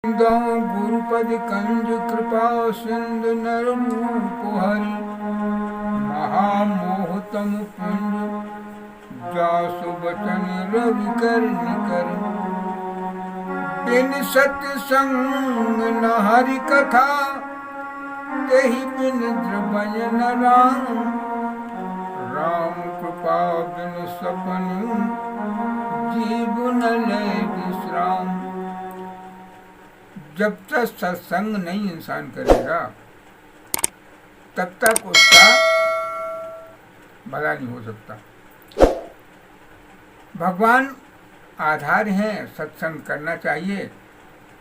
गुरुपद कंज कृपा सिंधु नर रूप हरि महामोहतम पुंज जासु बचन रवि कर निकर बिन सत्संग न हरि कथा तेहि बिन द्रवय न राम राम कृपा बिन सपन जीव न ले विश्राम। जब तक सत्संग नहीं इंसान करेगा तब तक उसका भला नहीं हो सकता। भगवान आधार हैं, सत्संग करना चाहिए।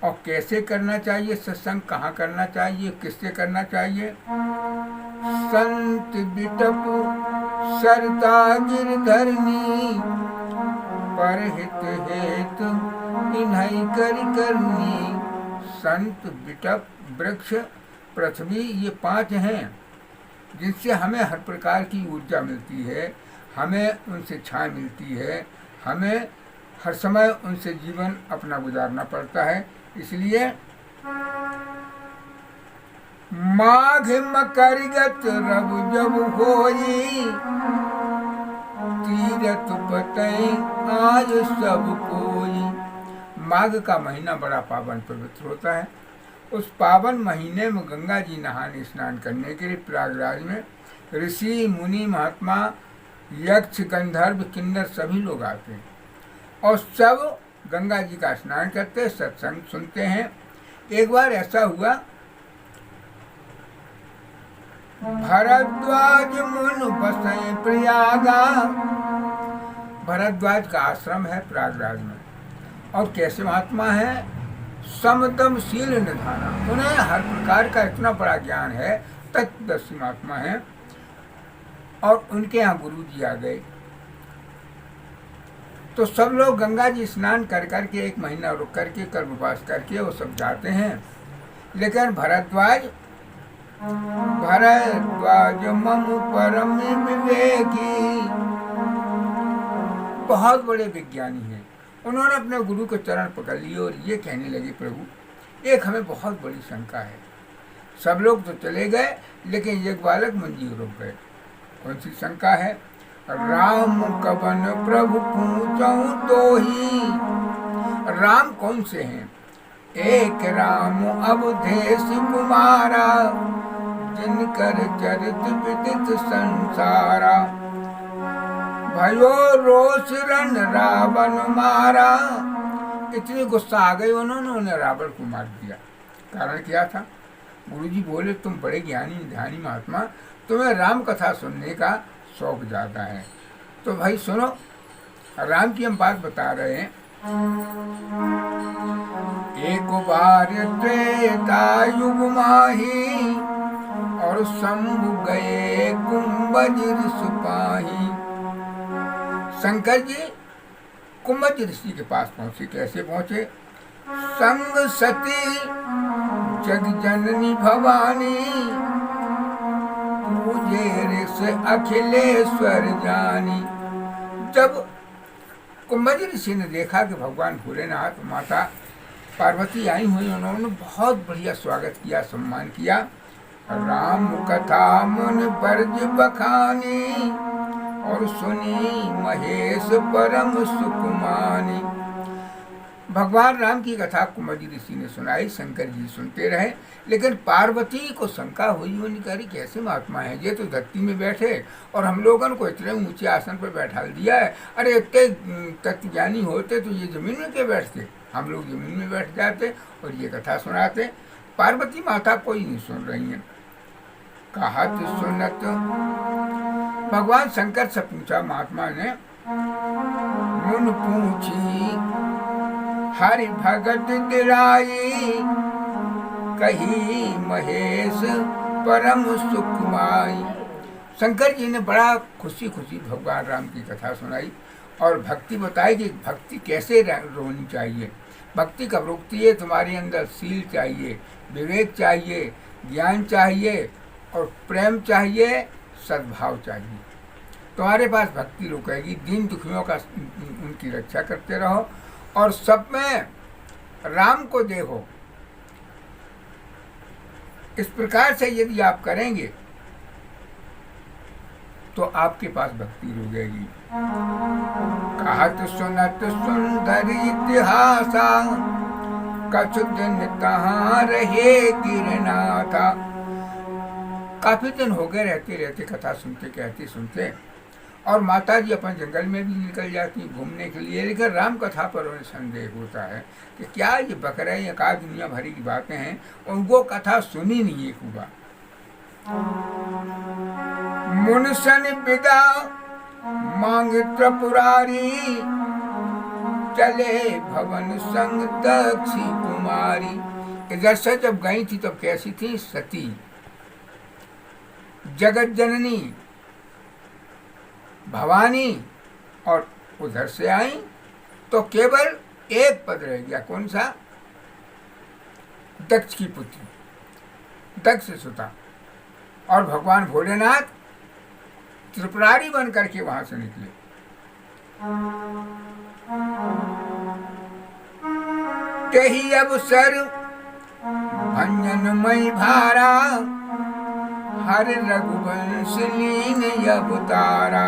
और कैसे करना चाहिए सत्संग, कहाँ करना चाहिए, किससे करना चाहिए। संत बिटप सरता गिरधरनी परहित हेत इन्हई करनी। संत बिटप वृक्ष पृथ्वी ये 5 हैं जिनसे हमें हर प्रकार की ऊर्जा मिलती है, हमें उनसे छाया मिलती है, हमें हर समय उनसे जीवन अपना गुजारना पड़ता है। इसलिए माघ मकरगत रब जब होई तीरथ पतई आज सब कोई। माघ का महीना बड़ा पावन पवित्र होता है। उस पावन महीने में गंगा जी नहाने स्नान करने के लिए प्रयागराज में ऋषि मुनि महात्मा यक्ष गंधर्व किन्नर सभी लोग आते हैं और सब गंगा जी का स्नान करते, सत्संग सुनते हैं। एक बार ऐसा हुआ, भरद्वाज मुन बसै प्रयागा। भरद्वाज का आश्रम है प्रयागराज में। और कैसे महात्मा है, समदमशील निधाना, उन्हें हर प्रकार का इतना बड़ा ज्ञान है, तत्वदर्शी महात्मा है। और उनके यहाँ गुरु जी आ गए तो सब लोग गंगा जी स्नान कर करके 1 महीना रुक करके कल्पवास करके वो सब जाते हैं। लेकिन भरद्वाज मम परम विवेकी, बहुत बड़े विज्ञानी हैं। उन्होंने अपने गुरु के चरण पकड़ लिए और ये कहने लगे, प्रभु एक हमें बहुत बड़ी शंका है। सब लोग तो चले गए लेकिन एक बालक मंजीव रुक गए। कौन सी शंका है। राम कवन प्रभु पूछऊं तो ही। राम कौन से हैं। एक राम अवधेश कुमारा जिनकर चरित विदित संसारा। भयो रोष रन रावण मारा। इतनी गुस्सा आ गई उन्होंने रावण को मार दिया। कारण क्या था। गुरुजी बोले तुम बड़े ज्ञानी ध्यानी महात्मा, तुम्हें राम कथा सुनने का शौक ज़्यादा है। तो भाई सुनो, राम की हम बात बता रहे हैं। एक बार त्रेता युग माही और शंभु गए कुंभज सिपाही। शंकर जी कुंभज ऋषि के पास पहुंचे। कैसे पहुंचे। संग सती जग जननी भवानी पूजे ऋषि अखिलेश्वर जानी। जब कुंभज ऋषि ने देखा कि भगवान भोलेनाथ माता पार्वती आई हुई, उन्होंने बहुत बढ़िया स्वागत किया, सम्मान किया। राम कथा मुन बरज बखानी और सुनी महेश परम सुकुमानी। भगवान राम की कथा कुंभज ऋषि ने सुनाई, शंकर जी सुनते रहे। लेकिन पार्वती को शंका हुई, उन्होंने कहा कैसे महात्मा है, ये तो धरती में बैठे और हम लोगों को इतने ऊंचे आसन पर बैठा दिया है। अरे इतने तत्वज्ञानी होते तो ये जमीन में क्यों बैठते, हम लोग जमीन में बैठ जाते और ये कथा सुनाते। पार्वती माता कोई नहीं सुन रही है। कहा तो सुनत। भगवान शंकर से पूछा महात्मा ने, मुन पूछी हरि भगत दिलाई कही महेश परम सुखमाई। शंकर जी ने बड़ा खुशी खुशी भगवान राम की कथा सुनाई और भक्ति बताई कि भक्ति कैसे होनी चाहिए। भक्ति कब रुकती है, तुम्हारे अंदर शील चाहिए, विवेक चाहिए, ज्ञान चाहिए और प्रेम चाहिए, सद्भाव चाहिए। तुम्हारे पास भक्ति रुकेगी। दीन दुखियों का उनकी रक्षा करते रहो और सब में राम को देखो। इस प्रकार से यदि आप करेंगे तो आपके पास भक्ति रुकेगी। कहत सुनत सुंदर इतिहासा, कछु दिन तहाँ रहे गिरनाथा। काफी दिन हो गए रहते रहते कथा सुनते कहते सुनते, और माता जी अपन जंगल में भी निकल जाती घूमने के लिए, लेकिन राम कथा पर उन्हें संदेह होता है कि क्या ये बकरे या का दुनिया भरी की बातें हैं, उनको कथा सुनी नहीं एक हुआ। मुनसन विदा मांग त्रिपुरारी, चले भवन संग दक्षी कुमारी। इधर से जब गई थी तब कैसी थी? सती, जगत जननी भवानी, और उधर से आई तो केवल एक पद रह गया। कौन सा? दक्ष की पुत्री, दक्ष सुता। और भगवान भोलेनाथ त्रिपुरारी बन करके वहां से निकले। तेही अवसर भंजनमय भारा, हर रघुवंश लीन अवतारा।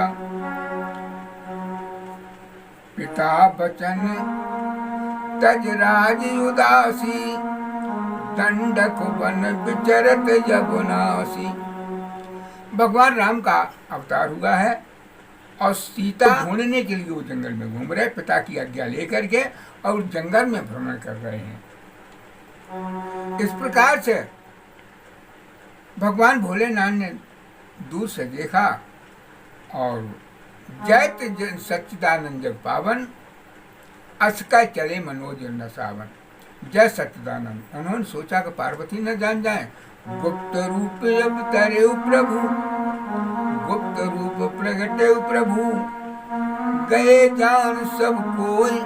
पिता बचन तज राज उदासी, दंडक वन विचरत यमुनासी। भगवान राम का अवतार हुआ है और सीता ढूंढने के लिए वो जंगल में घूम रहे, पिता की आज्ञा लेकर के, और जंगल में भ्रमण कर रहे हैं। इस प्रकार से भगवान भोलेनाथ ने दूर से देखा और जैत सच्चिदानंद जग पावन, असका चले मनोज न सावन। जय सच्चिदानंद। उन्होंने सोचा कि पार्वती न जान जाए। गुप्त रूप अब तरे प्रभु, गुप्त रूप प्रगटे प्रभु, गए जान सब कोई।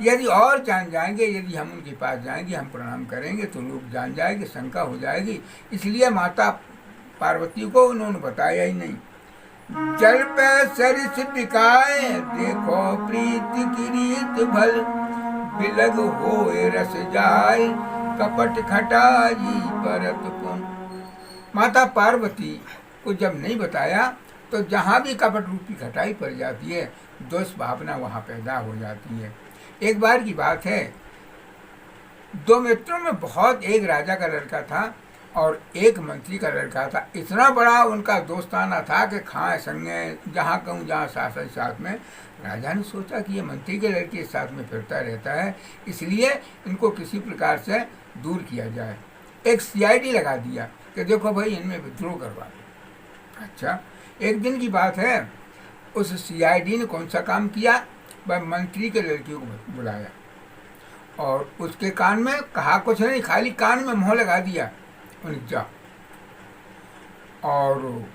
यदि और जान जाएंगे, यदि हम उनके पास जाएंगे, हम प्रणाम करेंगे तो लोग जान जाएंगे, शंका हो जाएगी। इसलिए माता पार्वती को उन्होंने बताया ही नहीं। जल पे सरिस बिकाए, देखो प्रीति की रीत भल, बिलग होए रस जाय, कपट खटाई परत पुन। माता पार्वती को जब नहीं बताया तो जहाँ भी कपट रूपी खटाई पड़ जाती है, दोष भावना वहाँ पैदा हो जाती है। एक बार की बात है, दो मित्रों में बहुत, एक राजा का लड़का था और एक मंत्री का लड़का था। इतना बड़ा उनका दोस्ताना था कि खाए संगे, जहाँ कहूँ जहाँ साथ में। राजा ने सोचा कि ये मंत्री के लड़के के साथ में फिरता रहता है, इसलिए इनको किसी प्रकार से दूर किया जाए। एक CID लगा दिया कि देखो भाई इनमें विद्रोह करवा दो। अच्छा, एक दिन की बात है, उस CID ने कौन सा काम किया? वह मंत्री के लड़के को बुलाया और उसके कान में कहा कुछ नहीं, खाली कान में मुँह लगा दिया, जा, और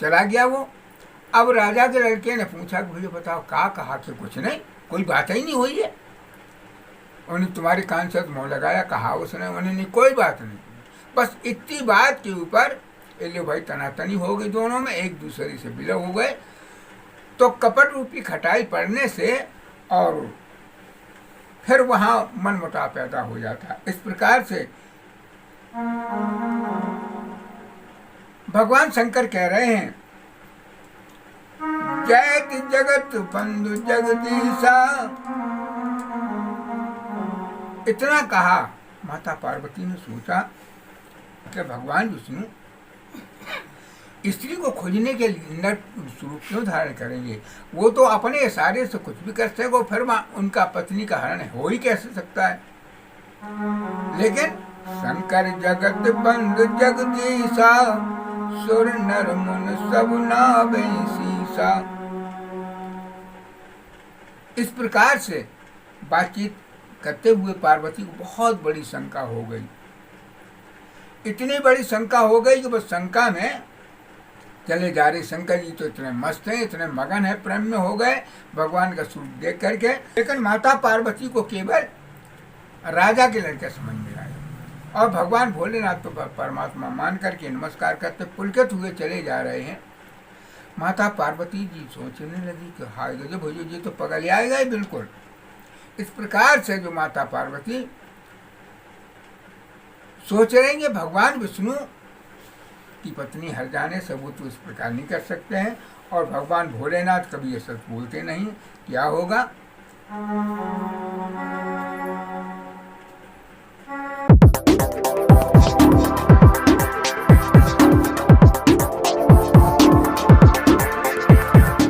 चला गया वो। अब राजा के लड़के ने पूछा कि भैया बताओ क्या कहा? कि कुछ नहीं, कोई बात ही नहीं हुई है। उन्हें तुम्हारे कान से मुँह लगाया, कहा उसने, उन्होंने कोई बात नहीं। बस इतनी बात के ऊपर ये भाई तनातनी हो गई, दोनों में एक दूसरे से विलय हो गए। तो कपट रूपी खटाई पड़ने से और फिर वहाँ मनमुटाव पैदा हो जाता। इस प्रकार से भगवान शंकर कह रहे हैं, जैत जगत बंधु जगदीशा। इतना कहा, माता पार्वती ने सोचा कि भगवान विष्णु स्त्री को खोजने के लिए नर स्वरूप क्यों धारण करेंगे? वो तो अपने इशारे से कुछ भी कर सके, फिर उनका पत्नी का हरण हो ही कैसे सकता है? लेकिन शंकर जगत बंधु जगदीशा, सुर नर मुन सब नावे सीसा। इस प्रकार से बातचीत करते हुए पार्वती को बहुत बड़ी शंका हो गई। इतनी बड़ी शंका हो गई कि बस शंका में चले जा रहे। शंकर जी तो इतने मस्त हैं, इतने मगन है, प्रेम में हो गए भगवान का स्वरूप देख करके। लेकिन माता पार्वती को केवल राजा के लड़के समझ में आए और भगवान भोलेनाथ तो परमात्मा मान करके नमस्कार करते पुलकित हुए चले जा रहे हैं। माता पार्वती जी सोचने लगी कि हाय गजब हो जी, तो पगल आएगा ही बिल्कुल। इस प्रकार से जो माता पार्वती सोच रहे हैं कि भगवान विष्णु की पत्नी हर जाने से वो तो इस प्रकार नहीं कर सकते हैं, और भगवान भोलेनाथ कभी ये सच बोलते नहीं। क्या होगा?